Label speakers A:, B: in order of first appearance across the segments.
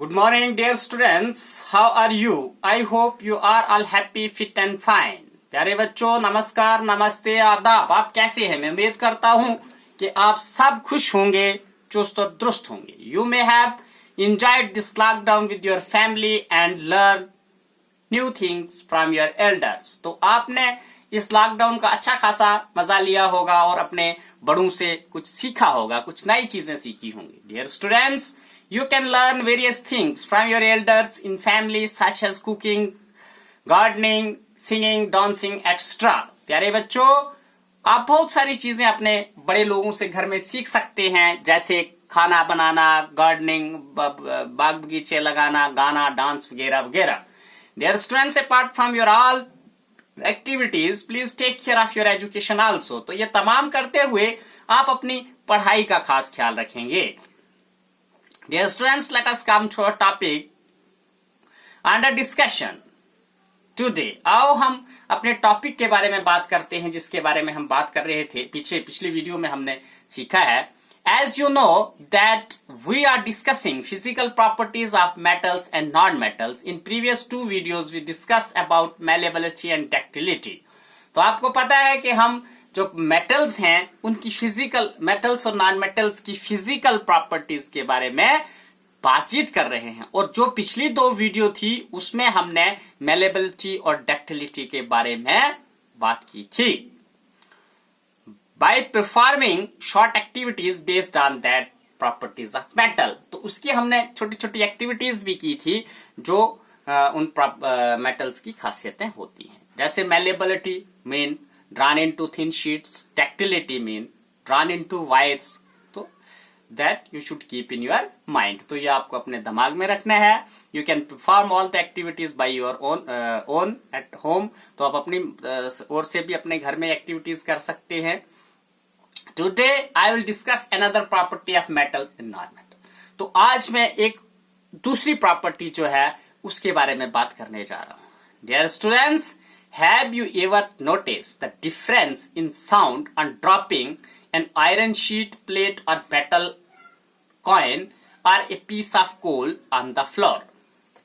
A: Good morning, dear students. How are you? I hope you are all happy, fit and fine. प्यारे बच्चों, नमस्कार, नमस्ते, आदाब। आप कैसे हैं? मैं उम्मीद करता हूं कि आप सब खुश होंगे, चुस्त और दुरुस्त होंगे। You may have enjoyed this lockdown with your family and learn new things from your elders. तो आपने इस लॉकडाउन का अच्छा खासा मजा लिया होगा और अपने बड़ों से कुछ सीखा होगा, कुछ नई चीजें सीखी होंगी। Dear students, you can learn various things from your elders in family such as cooking, gardening, singing, dancing, etc. प्यारे बच्चों, आप बहुत सारी चीजें अपने बड़े लोगों से घर में सीख सकते हैं, जैसे खाना बनाना, गार्डनिंग, बाग बगीचे लगाना, गाना, डांस वगैरह वगैरह। Dear students, apart from your all activities, please take care of your education also. तो ये तमाम करते हुए आप अपनी पढ़ाई का खास ख्याल रखेंगे। Dear students, let us come to our topic under discussion today. आओ हम अपने टॉपिक के बारे में बात करते हैं, जिसके बारे में हम बात कर रहे थे पिछली वीडियो में हमने सीखा है। As you know that we are discussing physical properties of metals and non-metals. In previous two videos we discussed about malleability and ductility. तो आपको पता है कि हम जो मेटल्स हैं उनकी फिजिकल, मेटल्स और नॉन मेटल्स की फिजिकल प्रॉपर्टीज के बारे में बातचीत कर रहे हैं, और जो पिछली दो वीडियो थी उसमें हमने मेलेबिलिटी और डक्टिलिटी के बारे में बात की थी। By performing short activities based on that properties of metal, तो उसकी हमने छोटी छोटी एक्टिविटीज भी की थी जो उन मेटल्स की खासियतें होती हैं। जैसे malleability mean drawn into thin sheets, ductility mean drawn into wires, तो that you should keep in your mind. तो ये आपको अपने दिमाग में रखना है। You can perform all the activities by your own at home. तो आप अपनी ओर से भी अपने घर में एक्टिविटीज कर सकते हैं। Today I will discuss another property of metal and non-metal. तो आज मैं एक दूसरी प्रॉपर्टी जो है उसके बारे में बात करने जा रहा हूँ। Dear students, have you ever noticed the difference in sound on dropping an iron sheet, plate or metal coin or a piece of coal on the floor?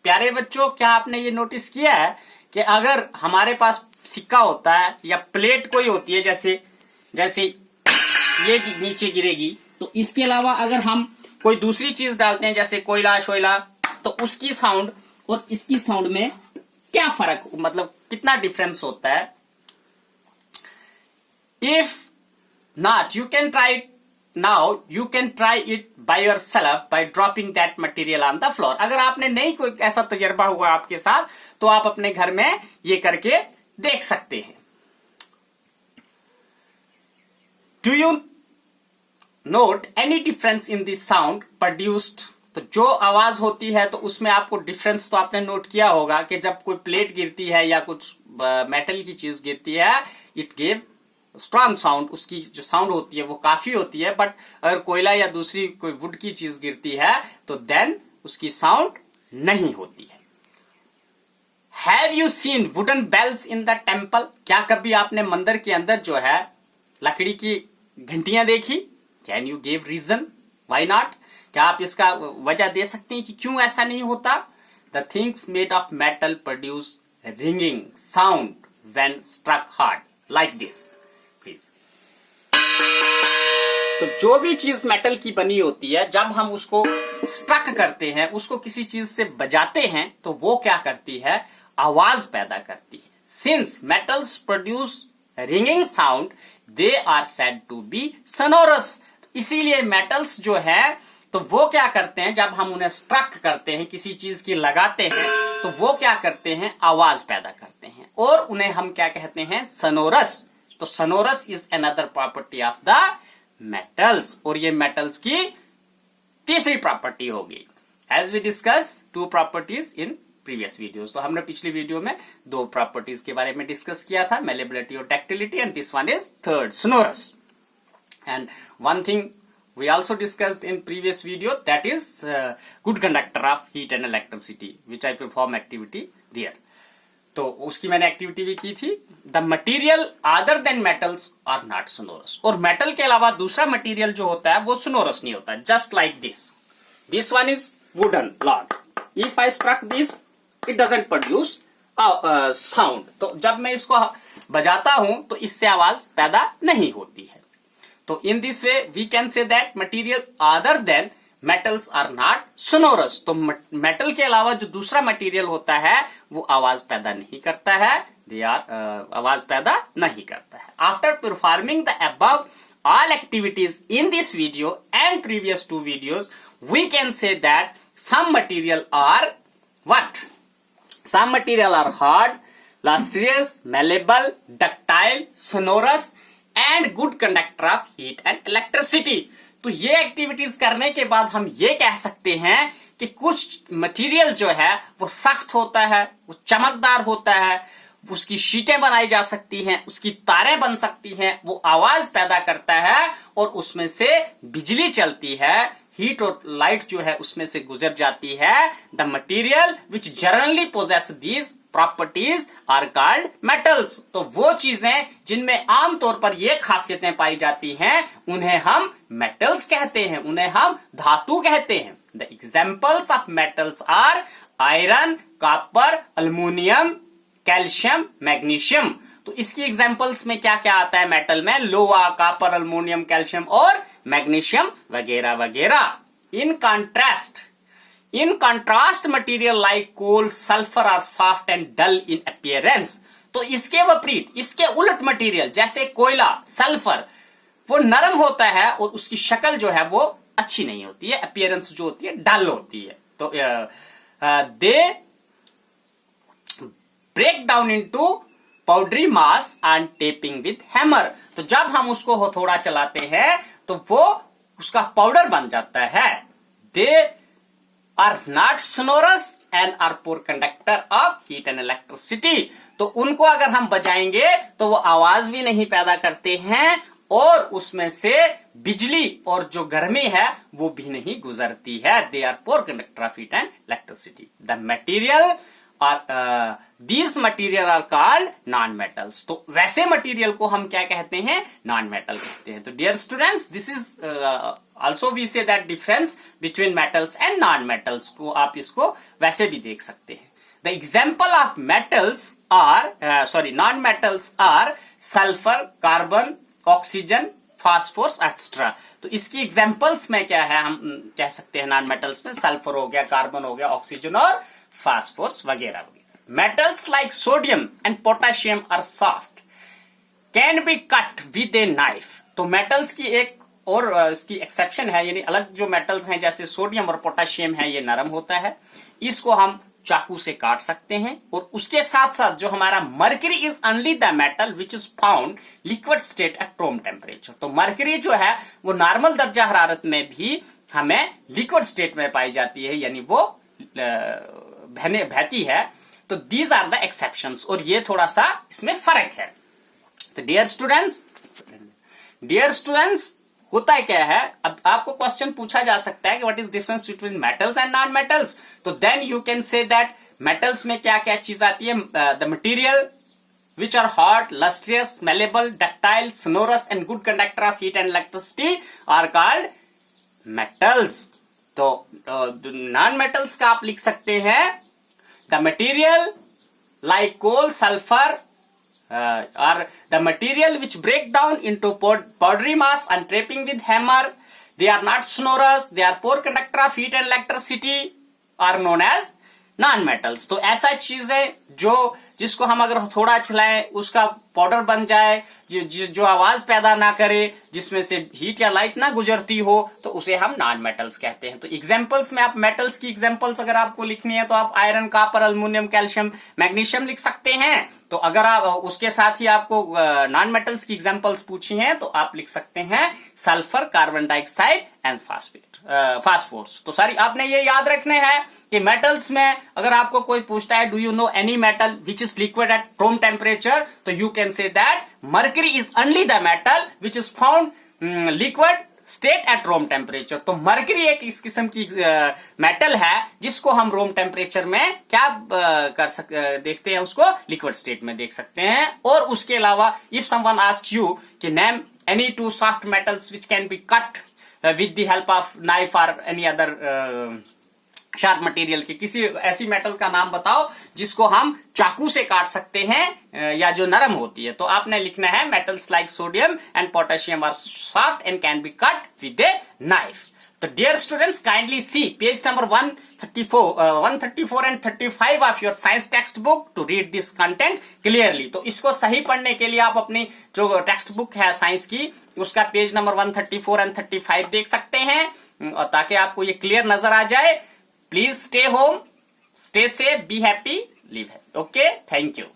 A: प्यारे बच्चों, क्या आपने ये नोटिस किया है कि अगर हमारे पास सिक्का होता है या प्लेट कोई होती है, जैसे ये नीचे गिरेगी, तो इसके अलावा अगर हम कोई दूसरी चीज डालते हैं जैसे कोयला शोयला, तो उसकी साउंड और इसकी साउंड में क्या फर्क, मतलब कितना डिफरेंस होता है। If not, you can try now, you can try it by yourself by dropping that material on the floor. अगर आपने नहीं कोई ऐसा तजर्बा हुआ आपके साथ, तो आप अपने घर में ये करके देख सकते हैं। Do you note any difference in the sound produced? तो जो आवाज होती है तो उसमें आपको डिफरेंस तो आपने नोट किया होगा कि जब कोई प्लेट गिरती है या कुछ मेटल की चीज गिरती है, इट गिव स्ट्रॉन्ग साउंड, उसकी जो साउंड होती है वो काफी होती है। बट अगर कोयला या दूसरी कोई वुड की चीज गिरती है तो देन उसकी साउंड नहीं होती है। Have you seen wooden bells in the temple? क्या कभी आपने मंदिर के अंदर जो है लकड़ी की घंटियां देखी? Can you give reason why not? क्या आप इसका वजह दे सकते हैं कि क्यों ऐसा नहीं होता? The things made of metal produce ringing sound when struck hard like this. Please, तो जो भी चीज मेटल की बनी होती है, जब हम उसको स्ट्रक करते हैं, उसको किसी चीज से बजाते हैं, तो वो क्या करती है? आवाज पैदा करती है। Since metals produce ringing sound, they are said to be sonorous. इसीलिए मेटल्स जो है तो वो क्या करते हैं, जब हम उन्हें स्ट्रक करते हैं, किसी चीज की लगाते हैं, तो वो क्या करते हैं? आवाज पैदा करते हैं, और उन्हें हम क्या कहते हैं? सोनोरस। तो sonorous is another property of the metals, और ये मेटल्स की तीसरी प्रॉपर्टी होगी। As we discuss two properties in previous videos. तो हमने पिछली वीडियो में दो प्रॉपर्टीज के बारे में डिस्कस किया था, मेलेबिलिटी और ductility, and this one is third, sonorous. And one thing we also discussed in previous video, that is good conductor of heat and electricity, which I perform activity there. तो उसकी मैंने activity भी की थी। The material other than metals are not sonorous, और metal के अलावा दूसरा मटीरियल जो होता है वो सोनोरस नहीं होता। Just like this one is wooden log, if I struck this it doesn't produce sound. तो जब मैं इसको बजाता हूं तो इससे आवाज पैदा नहीं होती है। तो in this way we can say that material other than metals are not sonorous. तो मेटल के अलावा जो दूसरा मटेरियल होता है वो आवाज पैदा नहीं करता है, दे आर आवाज पैदा नहीं करता है। After performing the above all activities in this video and previous two videos, we can say that some material are what? Some material are hard, lustrous, malleable, ductile, sonorous and good conductor of heat and electricity. तो ये activities करने के बाद हम ये कह सकते हैं कि कुछ मटेरियल जो है वो सख्त होता है, वो चमकदार होता है, उसकी शीटें बनाई जा सकती हैं, उसकी तारें बन सकती हैं, वो आवाज पैदा करता है और उसमें से बिजली चलती है, हीट और लाइट जो है उसमें से गुजर जाती है। The material which generally possess these properties are called metals. तो वो चीजें जिनमें आमतौर पर ये खासियतें पाई जाती हैं उन्हें हम मेटल्स कहते हैं, उन्हें हम धातु कहते हैं। The examples of metals are iron, copper, aluminium, calcium, magnesium. तो इसकी एग्जांपल्स में क्या क्या आता है मेटल में? लोहा, कॉपर, अल्युमिनियम, कैल्शियम और मैग्नीशियम वगैरह वगैरह। In contrast material like coal, sulphur are soft and dull in appearance. तो इसके विपरीत, इसके उलट मटेरियल जैसे कोयला, सल्फर, वो नरम होता है और उसकी शक्ल जो है वो अच्छी नहीं होती है, अपीयरेंस जो होती है डल होती है। तो they break down into powdery mass and tapping with hammer. तो जब हम उसको थोड़ा चलाते हैं तो वो उसका पाउडर बन जाता है। They are not sonorous and are poor conductor of heat and electricity. तो उनको अगर हम बजाएंगे तो वो आवाज भी नहीं पैदा करते हैं और उसमें से बिजली और जो गर्मी है वो भी नहीं गुजरती है। They are poor conductor of heat and electricity. The material और these material are called non metals। तो वैसे मटेरियल को हम क्या कहते हैं? नॉन मेटल कहते हैं। तो dear students, this is also we say that difference between metals and non metals को आप इसको वैसे भी देख सकते हैं। The example of metals are non metals are sulphur, carbon, oxygen, phosphorus extra. तो इसकी एग्जाम्पल्स में क्या है हम कह सकते हैं? नॉन मेटल्स में सल्फर हो गया, कार्बन हो गया, ऑक्सीजन और फास्फोरस वगैरह वगैरह। Metals like sodium and potassium are soft, can be cut with a knife. तो मेटल्स की एक और इसकी एक्सेप्शन है, यानी अलग जो मेटल्स हैं जैसे सोडियम और पोटेशियम है ये नरम होता है, इसको हम चाकू से काट सकते हैं। और उसके साथ साथ जो हमारा mercury is only the metal which is found liquid state at room temperature. तो मर्करी जो है वो नॉर्मल दर्जा हरारत में भी हमें लिक्विड स्टेट में पाई जाती है, यानी वो बहती है। तो दीज आर द एक्सेप्शंस और ये थोड़ा सा इसमें फर्क है। तो डियर स्टूडेंट्स होता क्या है, अब आपको क्वेश्चन पूछा जा सकता है कि what is difference between metals and non metals. तो then you can say that metals में क्या क्या चीज आती है? The material which are hot, lustrous, malleable, ductile, sonorous and good conductor of heat and electricity are called metals. तो non metals का आप लिख सकते हैं the material like coal, sulfur are the material which break down into powdery mass and trapping with hammer. They are not sonorous, they are poor conductor of heat and electricity, are known as non metals. तो ऐसा चीज है जिसको हम अगर थोड़ा चलाएं उसका पाउडर बन जाए, जो आवाज पैदा ना करे, जिसमें से हीट या लाइट ना गुजरती हो, तो उसे हम नॉन मेटल्स कहते हैं। तो एग्जांपल्स में आप मेटल्स की एग्जांपल्स अगर आपको लिखनी है तो आप iron, copper, aluminium, calcium, magnesium लिख सकते हैं। तो अगर आप उसके साथ ही आपको नॉन मेटल्स की एग्जांपल्स पूछी हैं तो आप लिख सकते हैं sulphur, carbon dioxide and phosphorus. तो सारी आपने ये याद रखने हैं कि मेटल्स में अगर आपको कोई पूछता है do you know any metal which is liquid at room temperature, तो you can say that mercury is only the metal which is found liquid state at room temperature. तो मर्करी एक इस किस्म की मेटल है जिसको हम रूम टेम्परेचर में क्या देखते हैं, उसको लिक्विड स्टेट में देख सकते हैं। और उसके अलावा इफ समवन आस्क यू कि name any too soft metals which can be cut with the help of knife or any other sharp material के किसी ऐसी मेटल का नाम बताओ जिसको हम चाकू से काट सकते हैं या जो नरम होती है। तो आपने लिखना है metals like sodium and potassium are soft and can be cut with a knife. तो dear students, kindly see page number 134 and 35 of your science text book to read this content clearly. तो इसको सही पढ़ने के लिए आप अपनी जो टेक्स्ट बुक है साइंस की उसका पेज नंबर 134 एंड 35 देख सकते हैं, और ताकि आपको ये क्लियर नजर आ जाए। Please stay home, stay safe, be happy, live happy. Okay, thank you.